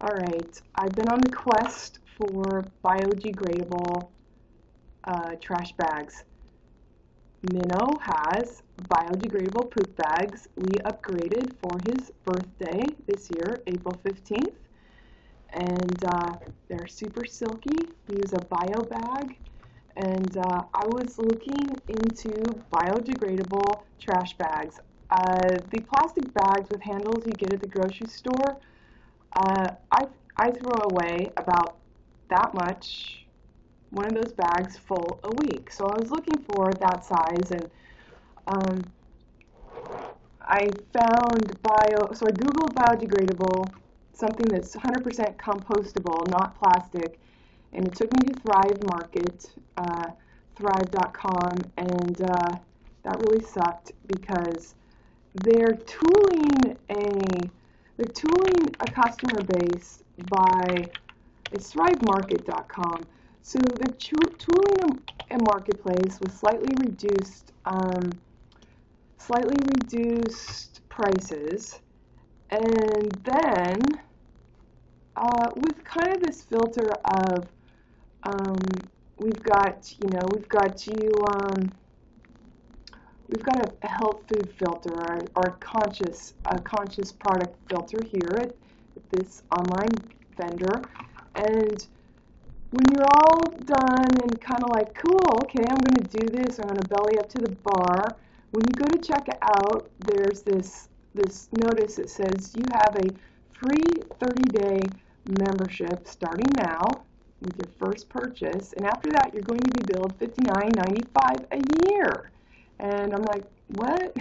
Alright, I've been on the quest for biodegradable trash bags. Minnow has biodegradable poop bags we upgraded for his birthday this year, April 15th. And they're super silky. We use a bio bag. And I was looking into biodegradable trash bags. The plastic bags with handles you get at the grocery store, I throw away about that much, one of those bags full a week. So I was looking for that size, and I found so I googled biodegradable, something that's 100% compostable, not plastic, and it took me to Thrive Market, thrive.com, and that really sucked because they're tooling a customer base by, it's thrivemarket.com. So they're tooling a marketplace with slightly reduced prices, and then with kind of this filter of we've got a health food filter or a conscious product filter here at this online vendor, and when you're all done and kind of like, cool, okay, I'm going to do this, I'm going to belly up to the bar, when you go to check it out, there's this notice that says you have a free 30-day membership starting now with your first purchase, and after that you're going to be billed $59.95 a year. And I'm like, what?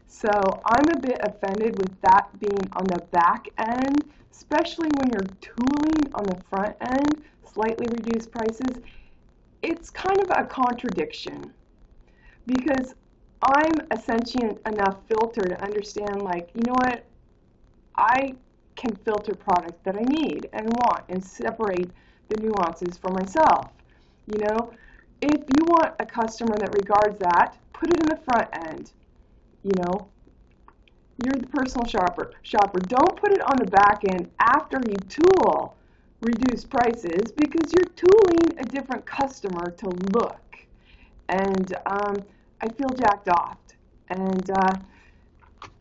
So I'm a bit offended with that being on the back end, especially when you're tooling on the front end, slightly reduced prices. It's kind of a contradiction, because I'm a sentient enough filter to understand, like, you know what, I can filter products that I need and want and separate the nuances for myself. You know, if you want a customer that regards that, put it in the front end. You know, you're the personal shopper. Don't put it on the back end after you tool reduced prices, because you're tooling a different customer to look. And I feel jacked off. And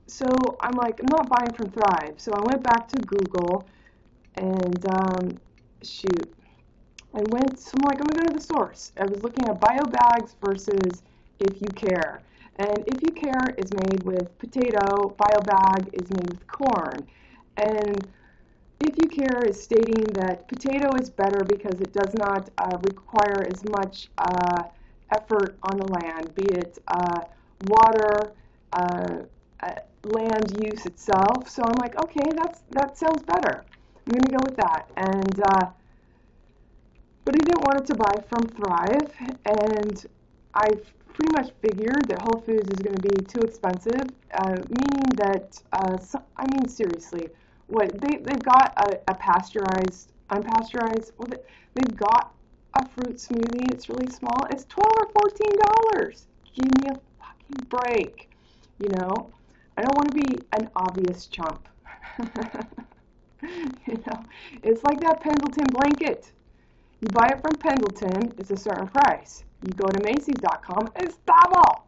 so I'm like, I'm not buying from Thrive. So I went back to Google and I'm like, I'm going to go to the source. I was looking at bio bags versus If You Care. And If You Care is made with potato, bio bag is made with corn. And If You Care is stating that potato is better because it does not require as much effort on the land, be it water, land use itself. So I'm like, okay, that sounds better. I'm going to go with that. And but I didn't want it to buy from Thrive, and I pretty much figured that Whole Foods is going to be too expensive, meaning that, seriously, what they've got a pasteurized, unpasteurized, well, they've got a fruit smoothie, it's really small, it's $12 or $14. Give me a fucking break. You know, I don't want to be an obvious chump. You know, it's like that Pendleton blanket. You buy it from Pendleton, it's a certain price. You go to Macy's.com, it's double.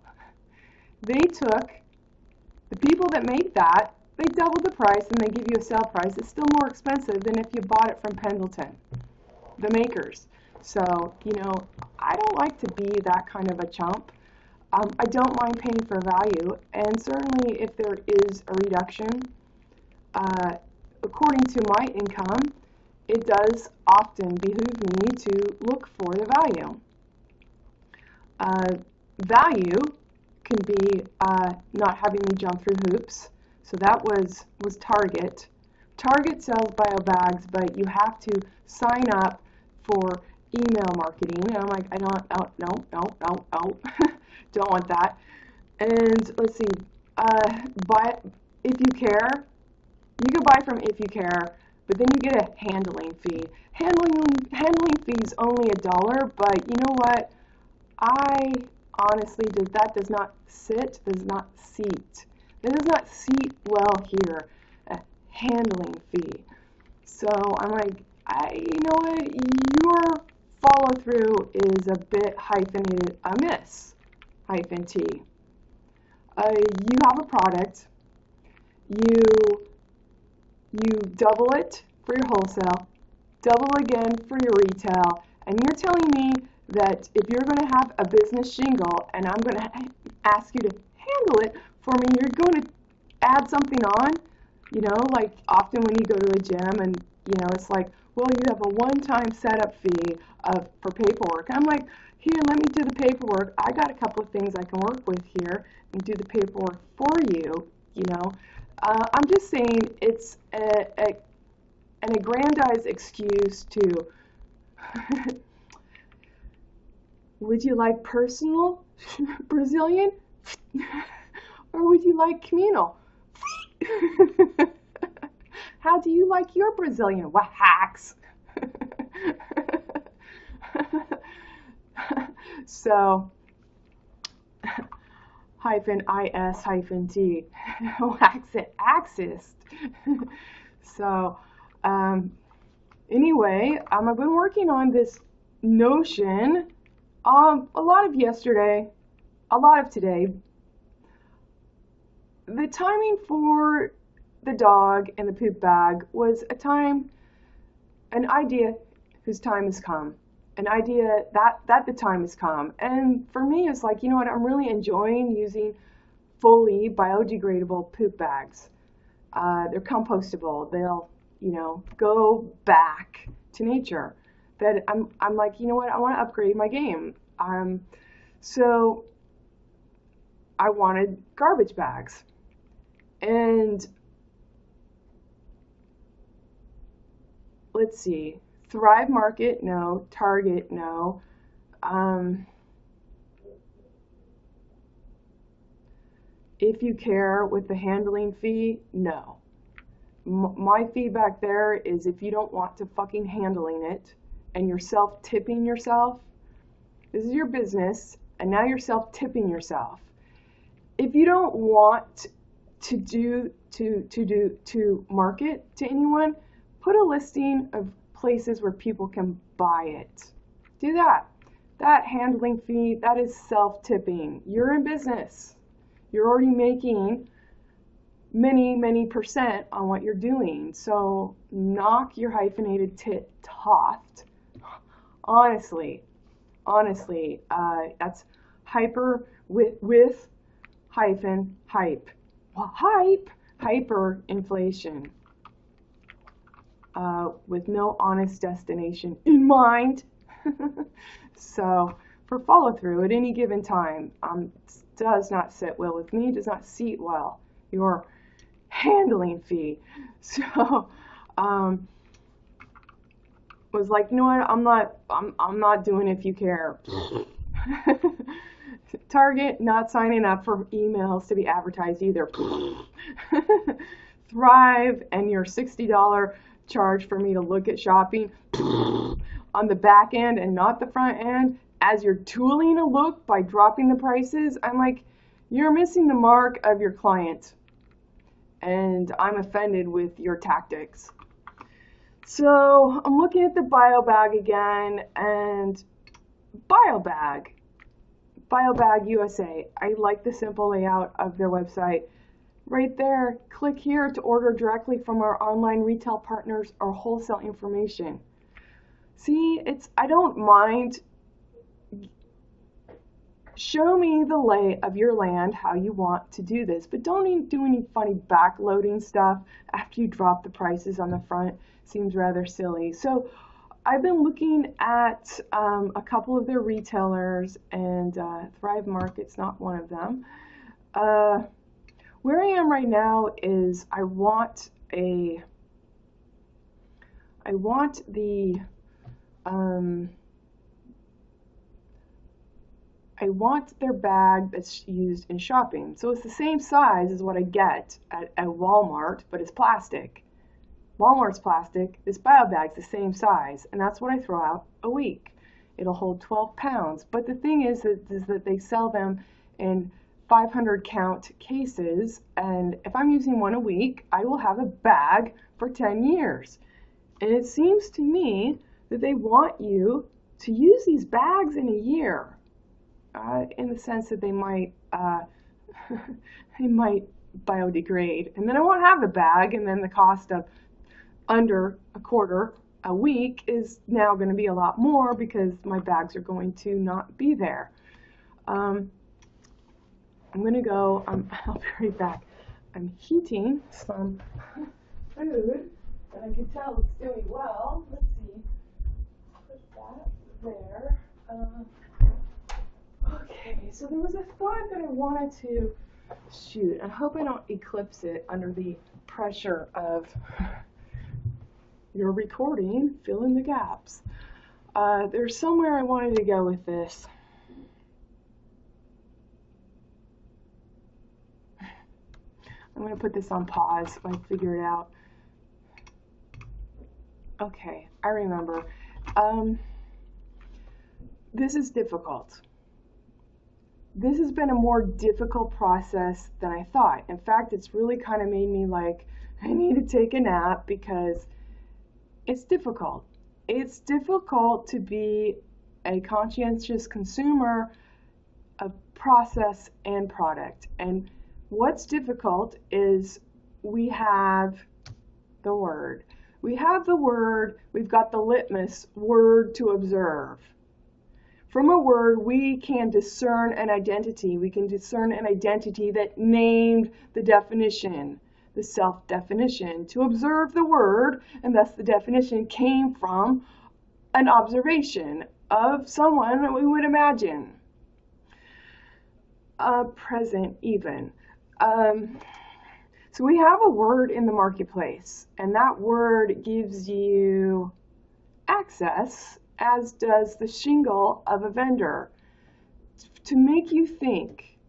They took the people that make that, they doubled the price, and they give you a sale price. It's still more expensive than if you bought it from Pendleton, the makers. So, you know, I don't like to be that kind of a chump. I don't mind paying for value, and certainly if there is a reduction, according to my income, it does often behoove me to look for the value. Value can be not having me jump through hoops. So that was Target. Target sells bio bags, but you have to sign up for email marketing. And I'm like, I don't, no, don't want that. And let's see, buy If You Care. You can buy from If You Care, but then you get a handling fee. Handling fee is only $1, but you know what? I honestly, that does not seat. That does not seat well here. A handling fee. So I'm like, you know what, your follow through is a bit hyphenated amiss, hyphen T. You have a product, you double it for your wholesale, double again for your retail, and you're telling me that if you're going to have a business jingle and I'm going to ask you to handle it for me, you're going to add something on, you know, like often when you go to a gym and, you know, it's like, well, you have a one-time setup fee for paperwork. I'm like, here, let me do the paperwork. I got a couple of things I can work with here and do the paperwork for you, you know. I'm just saying it's an aggrandized excuse to, would you like personal Brazilian or would you like communal? How do you like your Brazilian? Wahacks. So, hyphen is hyphen t, wax it, axist. So, anyway, I've been working on this notion a lot of yesterday, a lot of today. The timing for the dog and the poop bag was an idea whose time has come. An idea that the time has come. And for me, it's like, you know what, I'm really enjoying using fully biodegradable poop bags. They're compostable. They'll, you know, go back to nature. That I'm like, you know what, I want to upgrade my game. So I wanted garbage bags. And let's see, Thrive Market, no. Target, no. If You Care with the handling fee, no. My feedback there is if you don't want to fucking handling it and you're self-tipping yourself, this is your business, and now you're self-tipping yourself. If you don't want to market to anyone, put a listing of places where people can buy it. Do that. That handling fee, that is self-tipping. You're in business. You're already making many percent on what you're doing. So knock your hyphenated tit toft. Honestly, that's hyper with hyphen hype. Well, hyperinflation. With no honest destination in mind. So for follow through at any given time, does not sit well with me, does not seat well. Your handling fee. So was like, you know what, I'm not doing If You Care. Target, not signing up for emails to be advertised either. Thrive and your $60 charge for me to look at shopping on the back end and not the front end as you're tooling a look by dropping the prices. I'm like, you're missing the mark of your client, and I'm offended with your tactics. So I'm looking at the bio bag again, and bio bag USA. I like the simple layout of their website. Right there, click here to order directly from our online retail partners or wholesale information. See, I don't mind. Show me the lay of your land, how you want to do this, but don't do any funny backloading stuff after you drop the prices on the front. Seems rather silly. So I've been looking at a couple of their retailers, and Thrive Market's not one of them. Where I am right now is I want their bag that's used in shopping. So it's the same size as what I get at Walmart, but it's plastic. Walmart's plastic, this bio bag's the same size, and that's what I throw out a week. It'll hold 12 pounds. But the thing is that they sell them in 500 count cases, and if I'm using one a week, I will have a bag for 10 years. And it seems to me that they want you to use these bags in a year, in the sense that they might they might biodegrade, and then I won't have the bag, and then the cost of under a quarter a week is now going to be a lot more because my bags are going to not be there. I'm going to go, I'll be right back. I'm heating some food, and I can tell it's doing well. Let's see. Put that there. Okay, so there was a thought that I wanted to shoot. I hope I don't eclipse it under the pressure of your recording. Fill in the gaps. There's somewhere I wanted to go with this. I'm going to put this on pause if I figure it out. Okay, I remember. This is difficult. This has been a more difficult process than I thought. In fact, it's really kind of made me like, I need to take a nap because it's difficult. It's difficult to be a conscientious consumer of process and product. And what's difficult is we have the word. We have the word, we've got the litmus word to observe. From a word, we can discern an identity. We can discern an identity that named the definition, the self-definition. To observe the word, and thus the definition came from an observation of someone that we would imagine. Present even. So we have a word in the marketplace, and that word gives you access, as does the shingle of a vendor, to make you think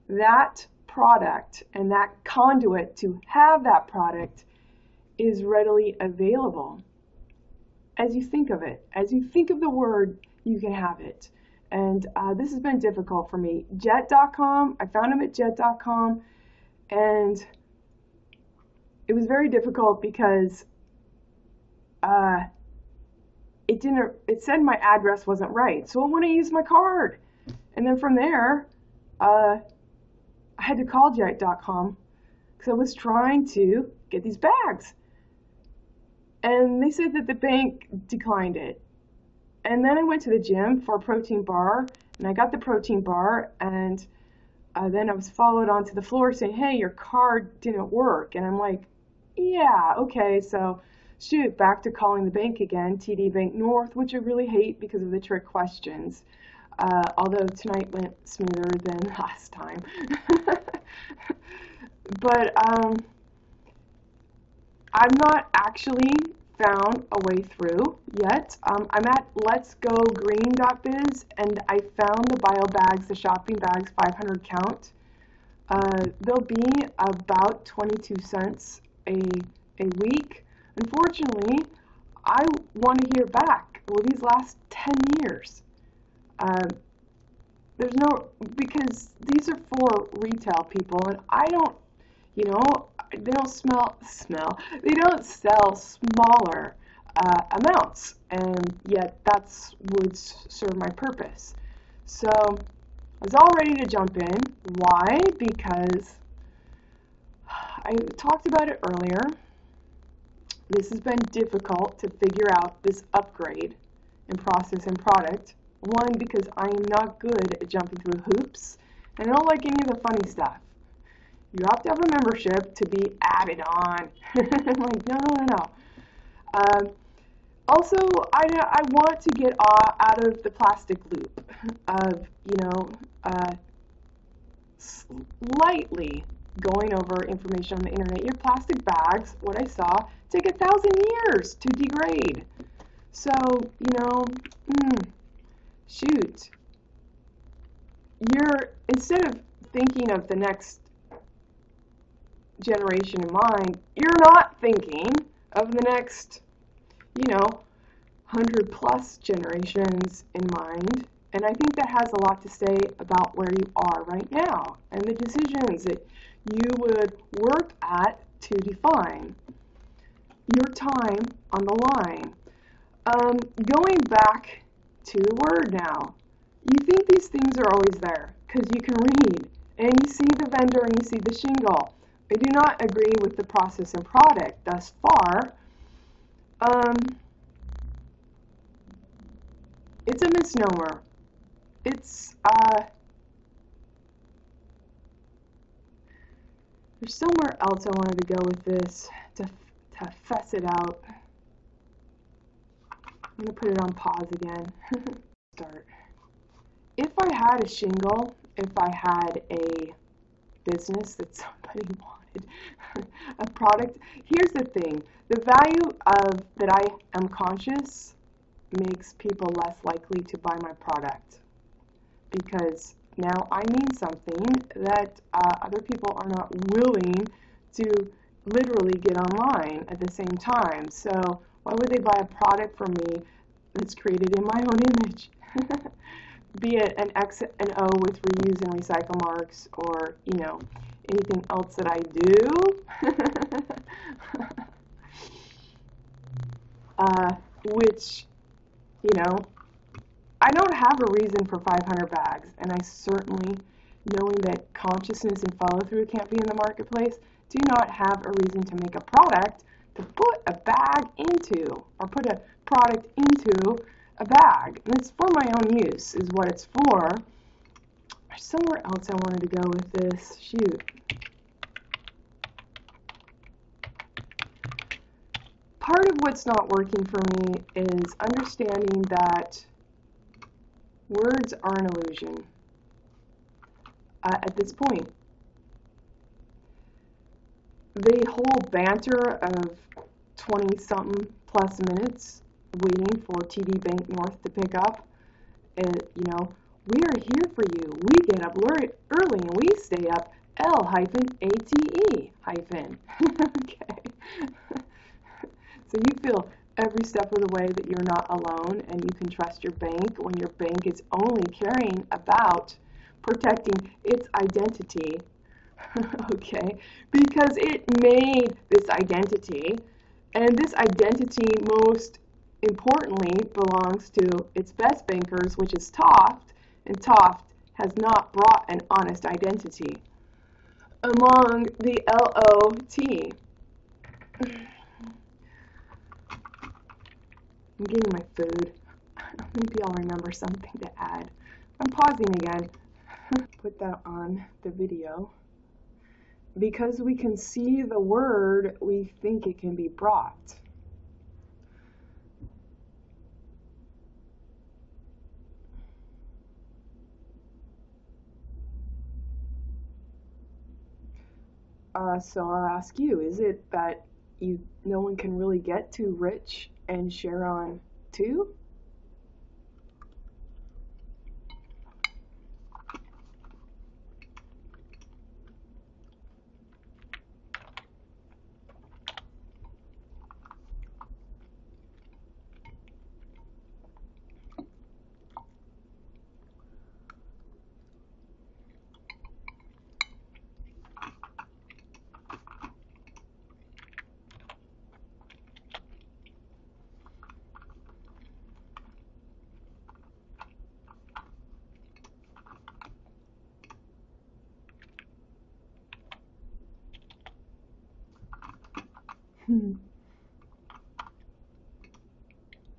that product and that conduit to have that product is readily available. As you think of it, as you think of the word, you can have it. And this has been difficult for me. Jet.com, I found them at jet.com, and it was very difficult because it said my address wasn't right, so I want to use my card. And then from there, I had to call jet.com because I was trying to get these bags. And they said that the bank declined it. And then I went to the gym for a protein bar, and I got the protein bar, and then I was followed onto the floor saying, hey, your card didn't work. And I'm like, yeah, okay, so shoot, back to calling the bank again, TD Bank North, which I really hate because of the trick questions, although tonight went smoother than last time. But I've not actually found a way through yet. I'm at letsgogreen.biz, and I found the bio bags, the shopping bags, 500 count. They'll be about 22 cents a week. Unfortunately, I want to hear back. Will these last 10 years? There's no, because these are for retail people, and I don't, you know, they don't they don't sell smaller amounts, and yet that's would serve my purpose. So I was all ready to jump in. Why? Because I talked about it earlier. This has been difficult to figure out this upgrade in process and product. One, because I am not good at jumping through hoops, and I don't like any of the funny stuff. You have to have a membership to be added on. I'm like, no. Also, I want to get out of the plastic loop of, slightly going over information on the internet. Your plastic bags, what I saw, take 1,000 years to degrade. So, shoot. Instead of thinking of the next generation in mind, you're not thinking of the next, 100 plus generations in mind. And I think that has a lot to say about where you are right now and the decisions that you would work at to define. your time on the line. Going back to the word now, you think these things are always there because you can read and you see the vendor and you see the shingle. I do not agree with the process and product thus far. It's a misnomer. It's there's somewhere else I wanted to go with this to fess it out. I'm going to put it on pause again. Start. If I had a shingle, if I had a business that somebody wanted, a product, here's the thing. The value of that I am conscious makes people less likely to buy my product because now I mean something that other people are not willing to literally get online at the same time. So why would they buy a product from me that's created in my own image? Be it an X and O with reuse and recycle marks, or anything else that I do, which I don't have a reason for 500 bags, and I certainly, knowing that consciousness and follow-through can't be in the marketplace, do not have a reason to make a product to put a bag into, or put a product into a bag. And it's for my own use, is what it's for. There's somewhere else I wanted to go with this. Shoot. Part of what's not working for me is understanding that words are an illusion at this point. The whole banter of 20-something plus minutes waiting for TD Bank North to pick up, we are here for you. We get up early and we stay up L-ATE-. Okay. So you feel every step of the way that you're not alone and you can trust your bank when your bank is only caring about protecting its identity, okay, because it made this identity, and this identity most importantly belongs to its best bankers, which is Toft, and Toft has not brought an honest identity among the LOT. I'm getting my food. Maybe I'll remember something to add. I'm pausing again. Put that on the video. Because we can see the word, we think it can be brought. So I'll ask you, is it that no one can really get too rich and share on too?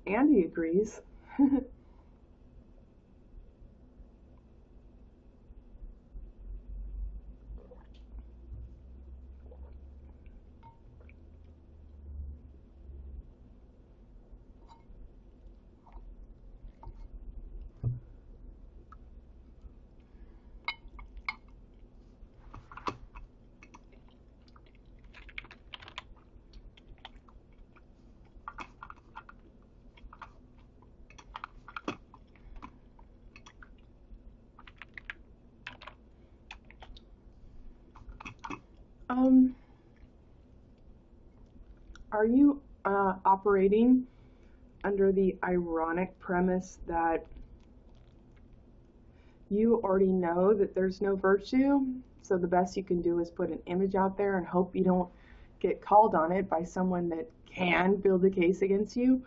Andy agrees. Are you operating under the ironic premise that you already know that there's no virtue, so the best you can do is put an image out there and hope you don't get called on it by someone that can build a case against you.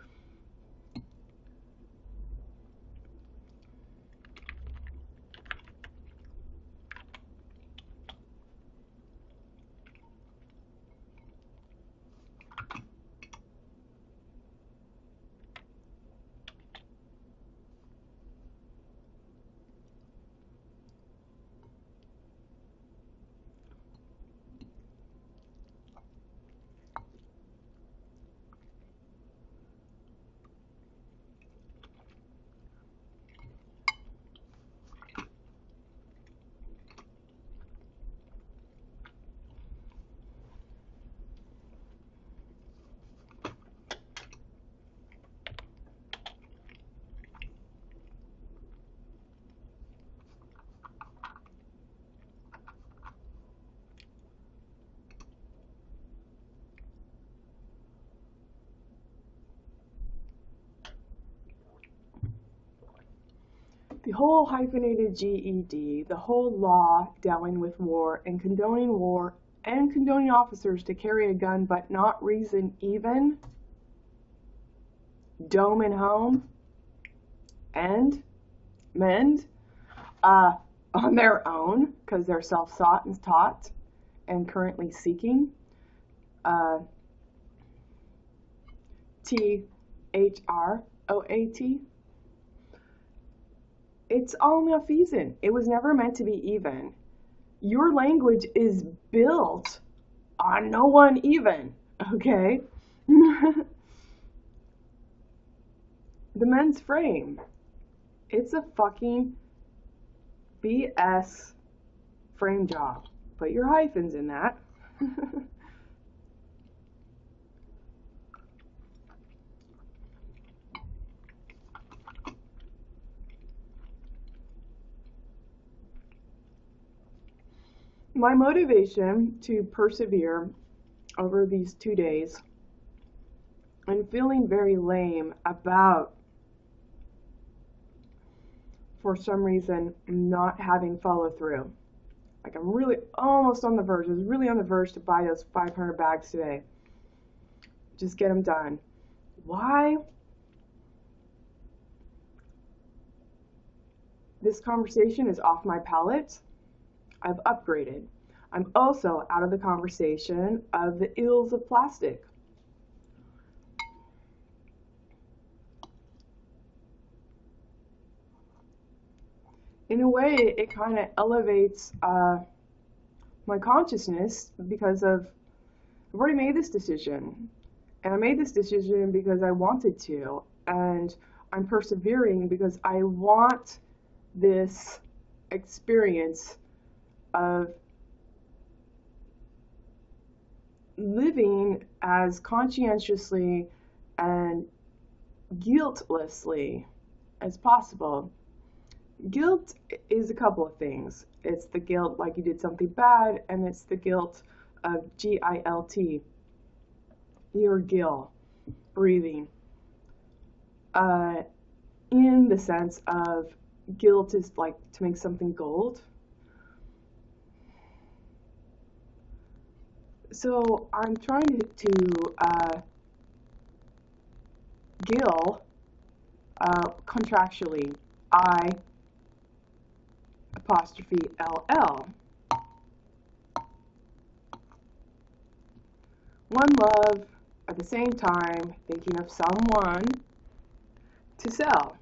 The whole hyphenated GED, the whole law dealing with war and condoning officers to carry a gun but not reason even, dome and home, and mend on their own because they're self-sought and taught and currently seeking. THROAT. It's all malfeasant. It was never meant to be even. Your language is built on no one even, okay? The men's frame. It's a fucking BS frame job. Put your hyphens in that. My motivation to persevere over these 2 days and feeling very lame about, for some reason, not having follow through. Like I'm really almost on the verge. I was really on the verge to buy those 500 bags today. Just get them done. Why? This conversation is off my palate. I've upgraded. I'm also out of the conversation of the ills of plastic. In a way, it kind of elevates my consciousness because I've already made this decision. And I made this decision because I wanted to. And I'm persevering because I want this experience of living as conscientiously and guiltlessly as possible. Guilt is a couple of things. It's the guilt like you did something bad, and it's the guilt of GILT, your gill, breathing. In the sense of guilt is like to make something gold. So I'm trying to gill contractually I''LL. One love, at the same time thinking of someone to sell.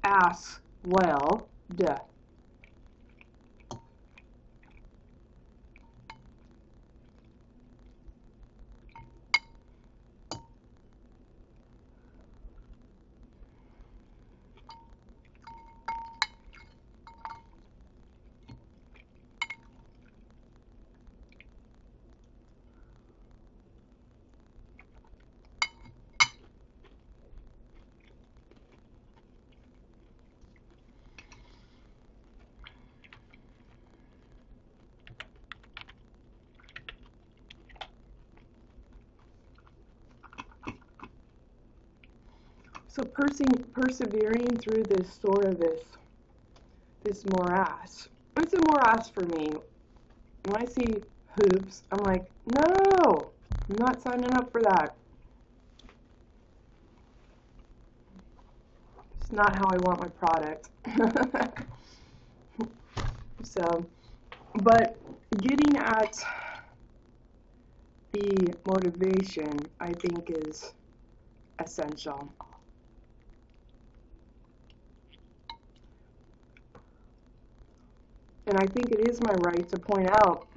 As well, duh. So persevering through this this morass. It's a morass for me. When I see hoops, I'm like, no, I'm not signing up for that. It's not how I want my product. So, but getting at the motivation, I think, is essential. And I think it is my right to point out,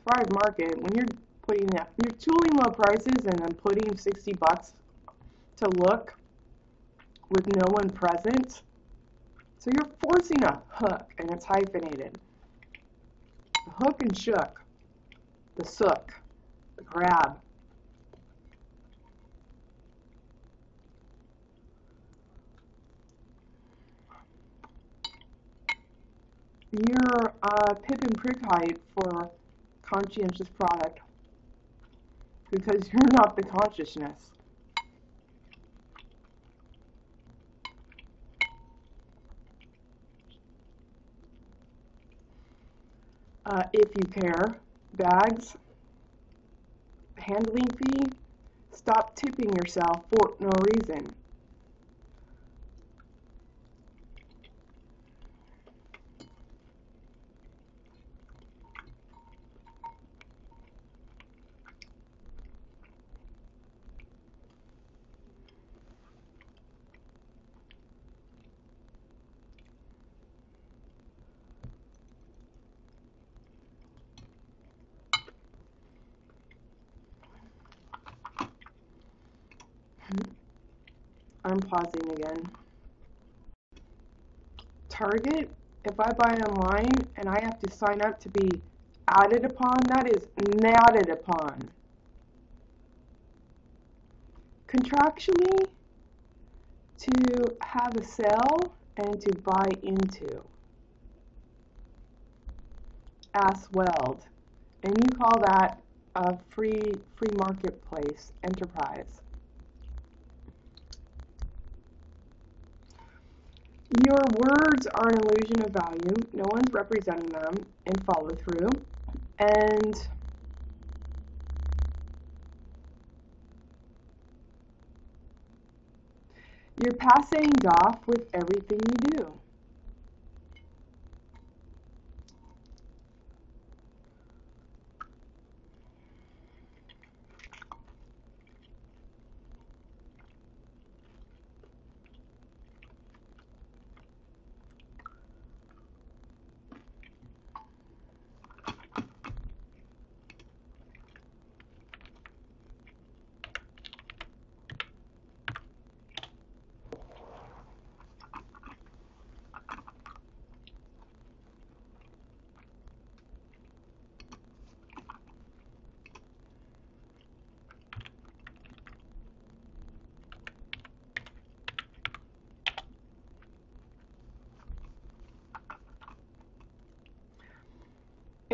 Thrive Market, when you're tooling low prices and then putting $60 to look with no one present, so you're forcing a hook, and it's hyphenated. The hook and shook, the sook, the grab. You're pip and prick height for conscientious product because you're not the consciousness. If you care, bags, handling fee, stop tipping yourself for no reason. I'm pausing again. Target, if I buy online and I have to sign up to be added upon, that is natted upon. Contractually, to have a sell and to buy into. Ass weld. And you call that a free marketplace enterprise. Your words are an illusion of value. No one's representing them in follow through. And you're passing off with everything you do.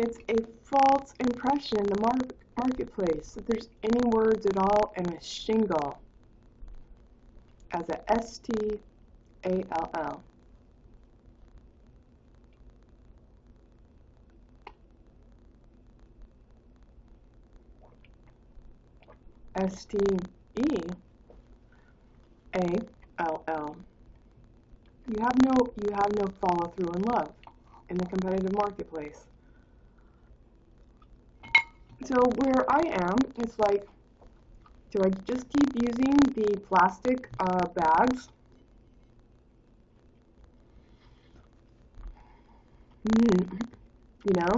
It's a false impression in the marketplace that there's any words at all in a shingle as a S-T-A-L-L. S-T-E-A-L-L. You have no follow through in love in the competitive marketplace. So where I am, it's like, do I just keep using the plastic bags? You know?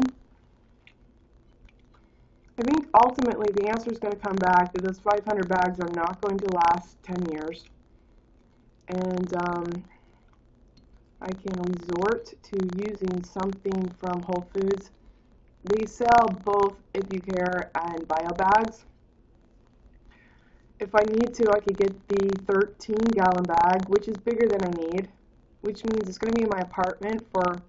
I think ultimately the answer is going to come back that those 500 bags are not going to last 10 years. And I can resort to using something from Whole Foods. They sell both If You Care and bio bags. If I need to, I could get the 13-gallon bag, which is bigger than I need, which means it's going to be in my apartment for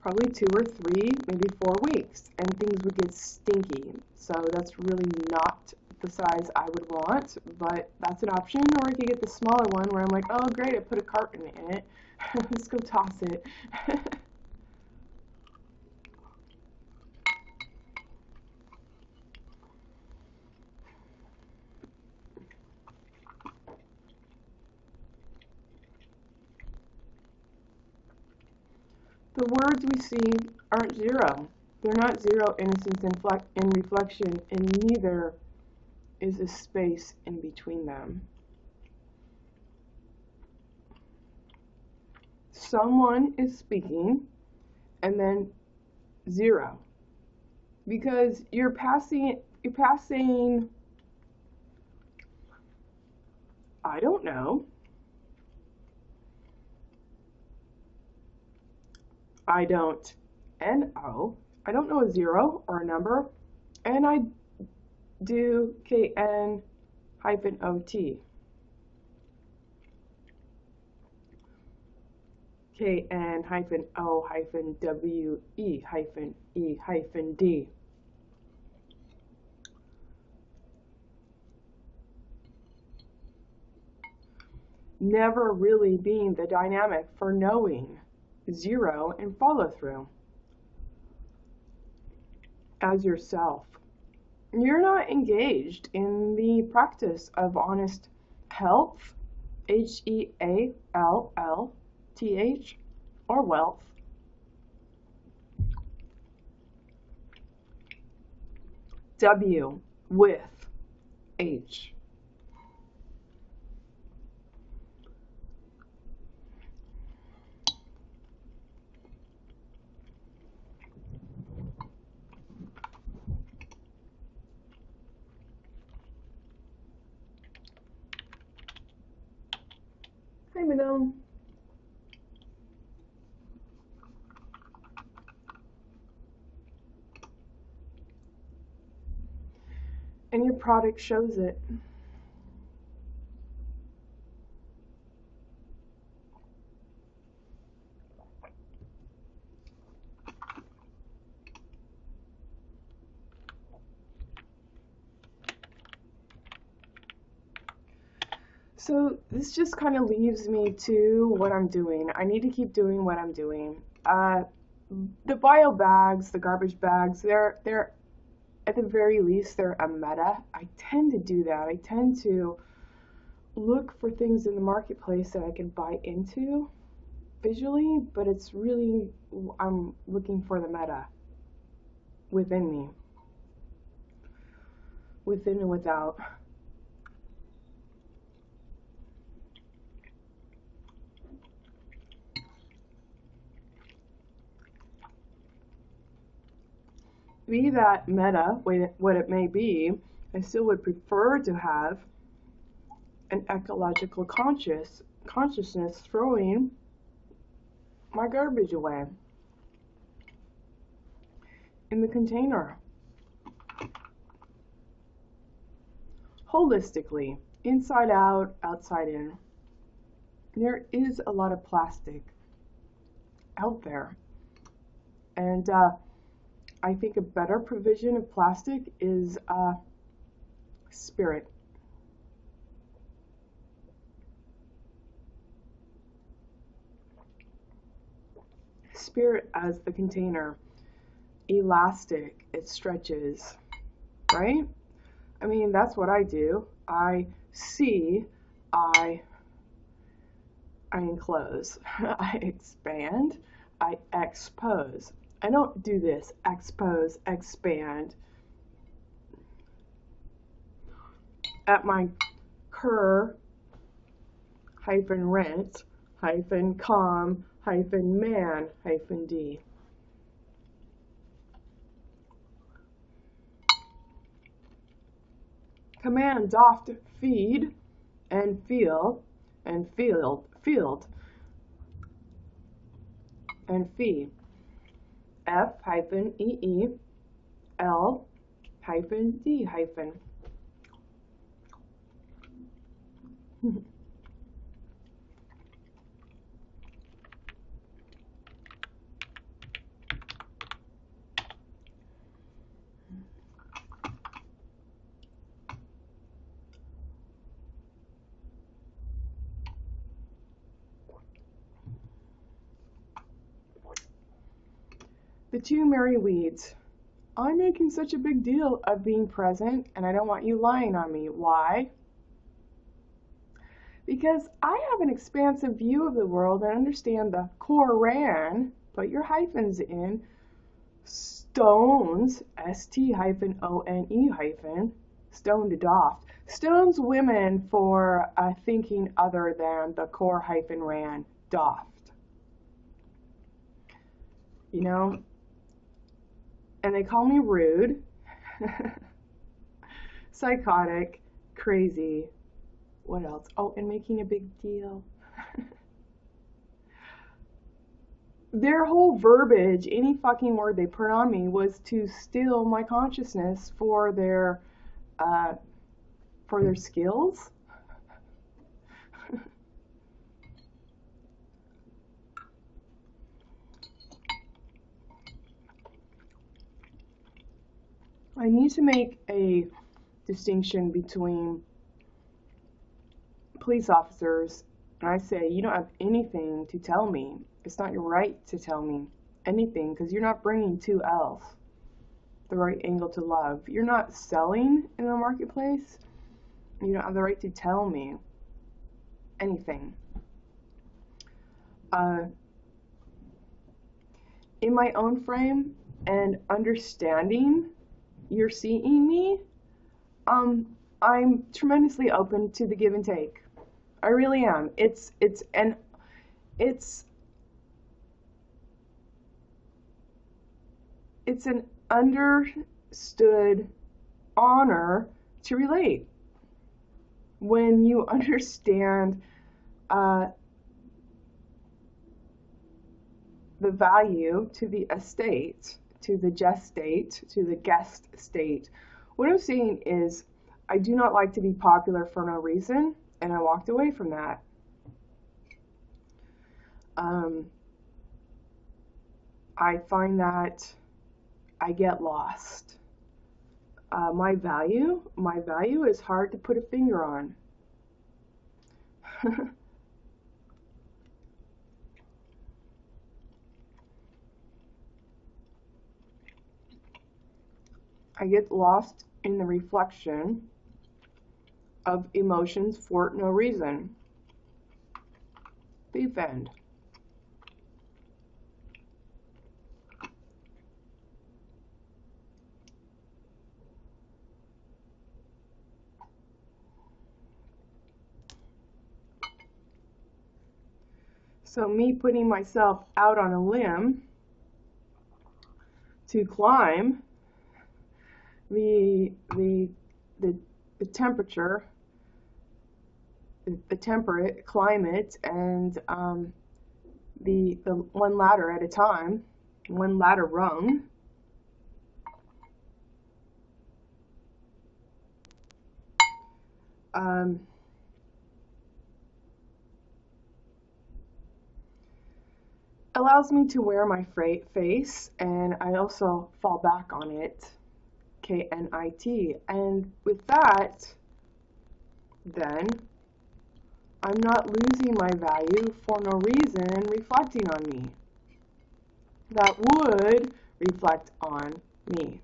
probably 2 or 3, maybe 4 weeks, and things would get stinky. So that's really not the size I would want, but that's an option. Or I could get the smaller one where I'm like, oh great, I put a carton in it. Let's go toss it. The words we see aren't zero. They're not zero innocence in reflection, and neither is a space in between them. Someone is speaking, and then zero. Because you're passing, I don't know. I don't know. I don't know a zero or a number, and I do KN-OT. KN-O-WE-E-D. Never really being the dynamic for knowing zero and follow through as yourself. You're not engaged in the practice of honest health, HEALLTH, or wealth. W with H. Hi, madam. And your product shows it. So this just kind of leaves me to what I'm doing. I need to keep doing what I'm doing. The bio bags, the garbage bags, they're at the very least, they're a meta. I tend to do that. I tend to look for things in the marketplace that I can buy into visually, but it's really, I'm looking for the meta within me, within and without. Be that meta what it may be, I still would prefer to have an ecological consciousness throwing my garbage away in the container. Holistically, inside out, outside in. There is a lot of plastic out there. And I think a better provision of plastic is spirit. Spirit as the container. Elastic, it stretches, right? I mean, that's what I do. I see, I enclose, I expand, I expose. I don't do this, expose, expand. At my cur-rent-com-man-d. Command doth feed and field and fee. F-E-E-L-D-. The two merry weeds. I'm making such a big deal of being present, and I don't want you lying on me. Why? Because I have an expansive view of the world and understand the Koran, put your hyphens in, stones, ST-ONE, stoned adopt, stones women for thinking other than the ran, doft. You know? And they call me rude, psychotic, crazy. What else? Oh, and making a big deal. Their whole verbiage, any fucking word they put on me, was to steal my consciousness for their skills. I need to make a distinction between police officers, and I say, you don't have anything to tell me. It's not your right to tell me anything because you're not bringing to else the right angle to love. You're not selling in the marketplace. You don't have the right to tell me anything. In my own frame and understanding you're seeing me, I'm tremendously open to the give and take. I really am. It's an understood honor to relate when you understand the value to the estate, to the gestate, to the guest state. What I'm saying is, I do not like to be popular for no reason, and I walked away from that. I find that I get lost. My value is hard to put a finger on. I get lost in the reflection of emotions for no reason. The end. So me putting myself out on a limb to climb the temperature, the temperate climate, and the one ladder at a time, one ladder rung. Allows me to wear my face, and I also fall back on it, KNIT. And with that, then, I'm not losing my value for no reason reflecting on me. That would reflect on me.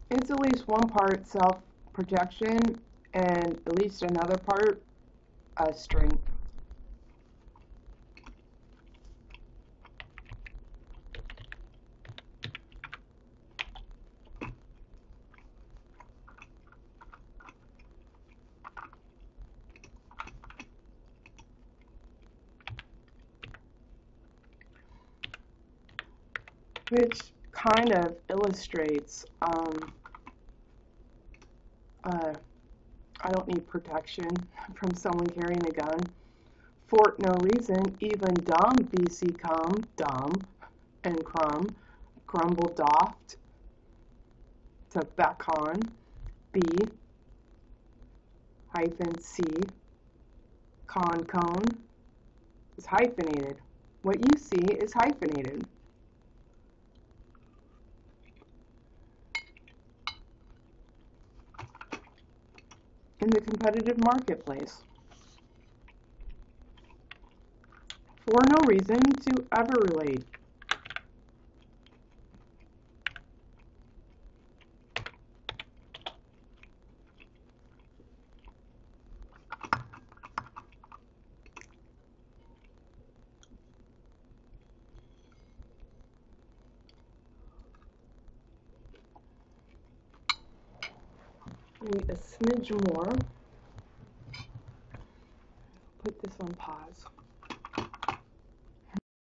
It's at least one part self-projection and at least another part strength. Which kind of illustrates I don't need protection from someone carrying a gun. For no reason, even dumb BC come, dumb, and grumble doffed, to back on, B, hyphen C, cone, is hyphenated. What you see is hyphenated. In the competitive marketplace. For no reason to ever relate. Maybe a smidge more. Put this on pause.